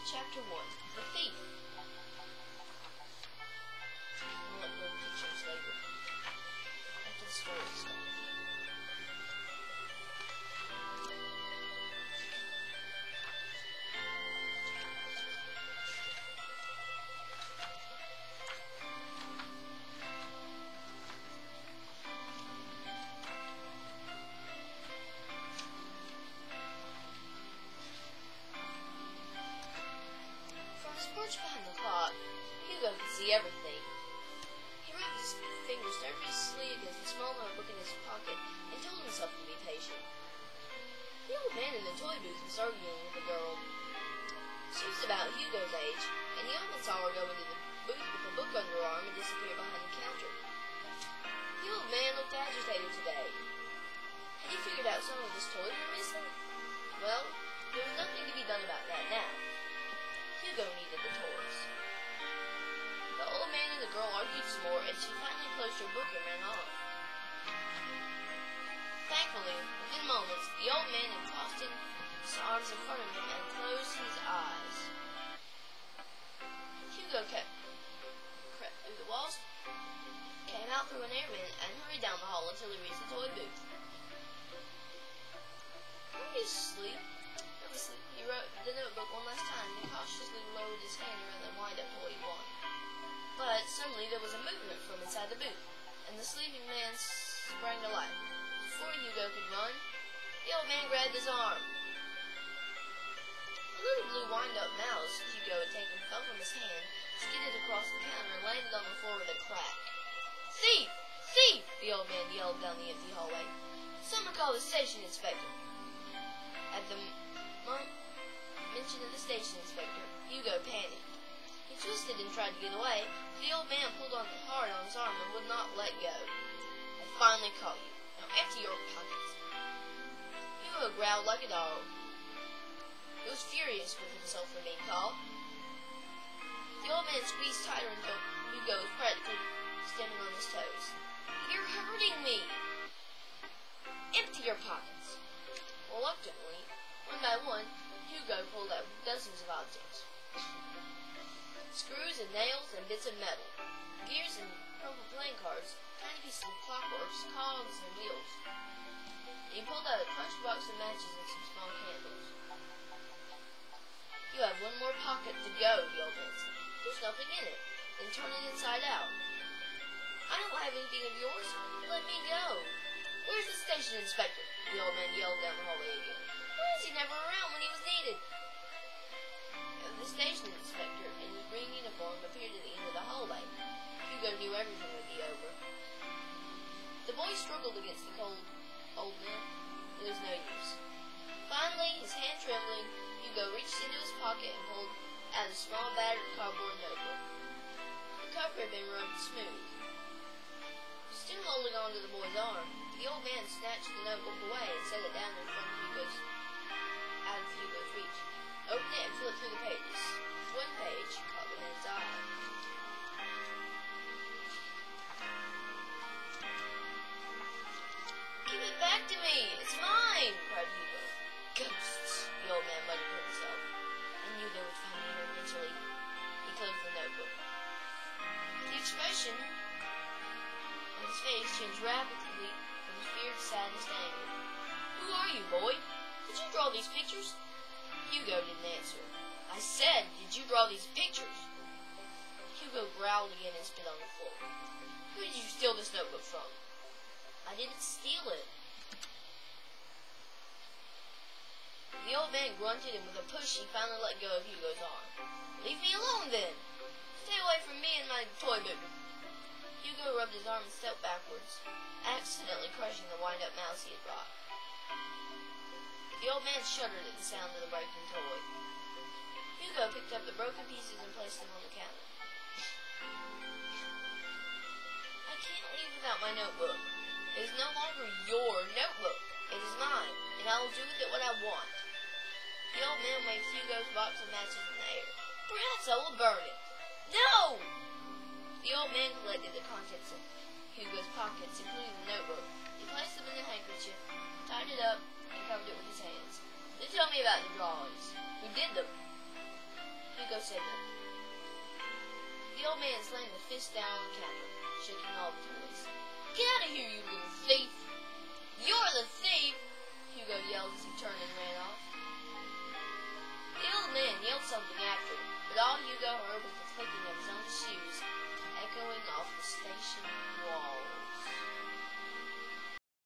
Chapter 1. The Thief. I'll let go of the pictures later. After the story is done. Behind the clock, Hugo could see everything. He rubbed his fingers nervously against the small notebook in his pocket and told himself to be patient. The old man in the toy booth was arguing with a girl. She was about Hugo's age, and he often saw her go into the booth with a book under her arm and disappear behind the counter. The old man looked agitated today. Had he figured out some of his toys were missing? Well, there was nothing to be done about that now. Hugo needed the toys. The old man and the girl argued some more, and she finally closed her book and ran off. Thankfully, within moments, the old man had tossed his arms in front of him and closed his eyes. Hugo crept through the walls, came out through an air vent, and hurried down the hall until he reached the toy booth. Are you asleep? He wrote the notebook one last time and cautiously lowered his hand around the wind-up toy he won. But suddenly there was a movement from inside the booth, and the sleeping man sprang to life. Before Hugo could run, the old man grabbed his arm. A little blue wind-up mouse Hugo had taken fell from his hand, skidded across the counter, and landed on the floor with a crack. "Thief! Thief!" the old man yelled down the empty hallway. "Someone call the station inspector." At the mention of the station inspector, Hugo panicked. He twisted and tried to get away, but the old man pulled hard on his arm and would not let go. "I finally caught you. Now empty your pockets." Hugo growled like a dog. He was furious with himself for being caught. The old man squeezed tighter until Hugo was practically standing on his toes. "You're hurting me." "Empty your pockets." Reluctantly, one by one, Hugo pulled out dozens of objects. Screws and nails and bits of metal, gears and purple playing cards, tiny pieces of clockwork, cogs and wheels. He pulled out a crunched box of matches and some small candles. "You have one more pocket to go," the old man said. "There's nothing in it. Then turn it inside out." "I don't have anything of yours. Let me go." "Where's the station inspector?" the old man yelled down the hallway again. "Why is he never around when he was needed?" The station inspector in his green uniform appeared at the end of the hallway. Hugo knew everything would be over. The boy struggled against the cold old man. It was no use. Finally, his hand trembling, Hugo reached into his pocket and pulled out a small battered cardboard notebook. The cover had been rubbed smooth. Still holding on to the boy's arm, the old man snatched the notebook away and set it down in front of out of Hugo's reach. Open it and flip through the pages. One page caught the man's eye. "Give it back to me! It's mine!" cried Hugo. "Ghosts!" the old man muttered to himself. "I knew they would find me here eventually." He closed the notebook. The expression on his face changed rapidly from fear to sadness to anger. "Who are you, boy? Did you draw these pictures?" Hugo didn't answer. "I said, did you draw these pictures?" Hugo growled again and spit on the floor. "Who did you steal this notebook from?" "I didn't steal it." The old man grunted, and with a push, he finally let go of Hugo's arm. "Leave me alone, then. Stay away from me and my toy book." Hugo rubbed his arm and stepped backwards, accidentally crushing the wind-up mouse he had brought. The old man shuddered at the sound of the breaking toy. Hugo picked up the broken pieces and placed them on the counter. "I can't leave without my notebook. It is no longer your notebook. It is mine, and I will do with it what I want." The old man waved Hugo's box of matches in the air. "Perhaps I will burn it." "No!" The old man collected the contents of Hugo's pockets, including the notebook. He placed them in a handkerchief, tied it up, and covered it with his hands. "Then tell me about the drawings. Who did them?" Hugo said nothing. The old man slammed a fist down on the counter, shaking all the toys. Get out of here, you little thief! You're the thief! Hugo yelled as he turned and ran off. The old man yelled something after him, but all Hugo heard was the clicking of his own shoes echoing off the station wall.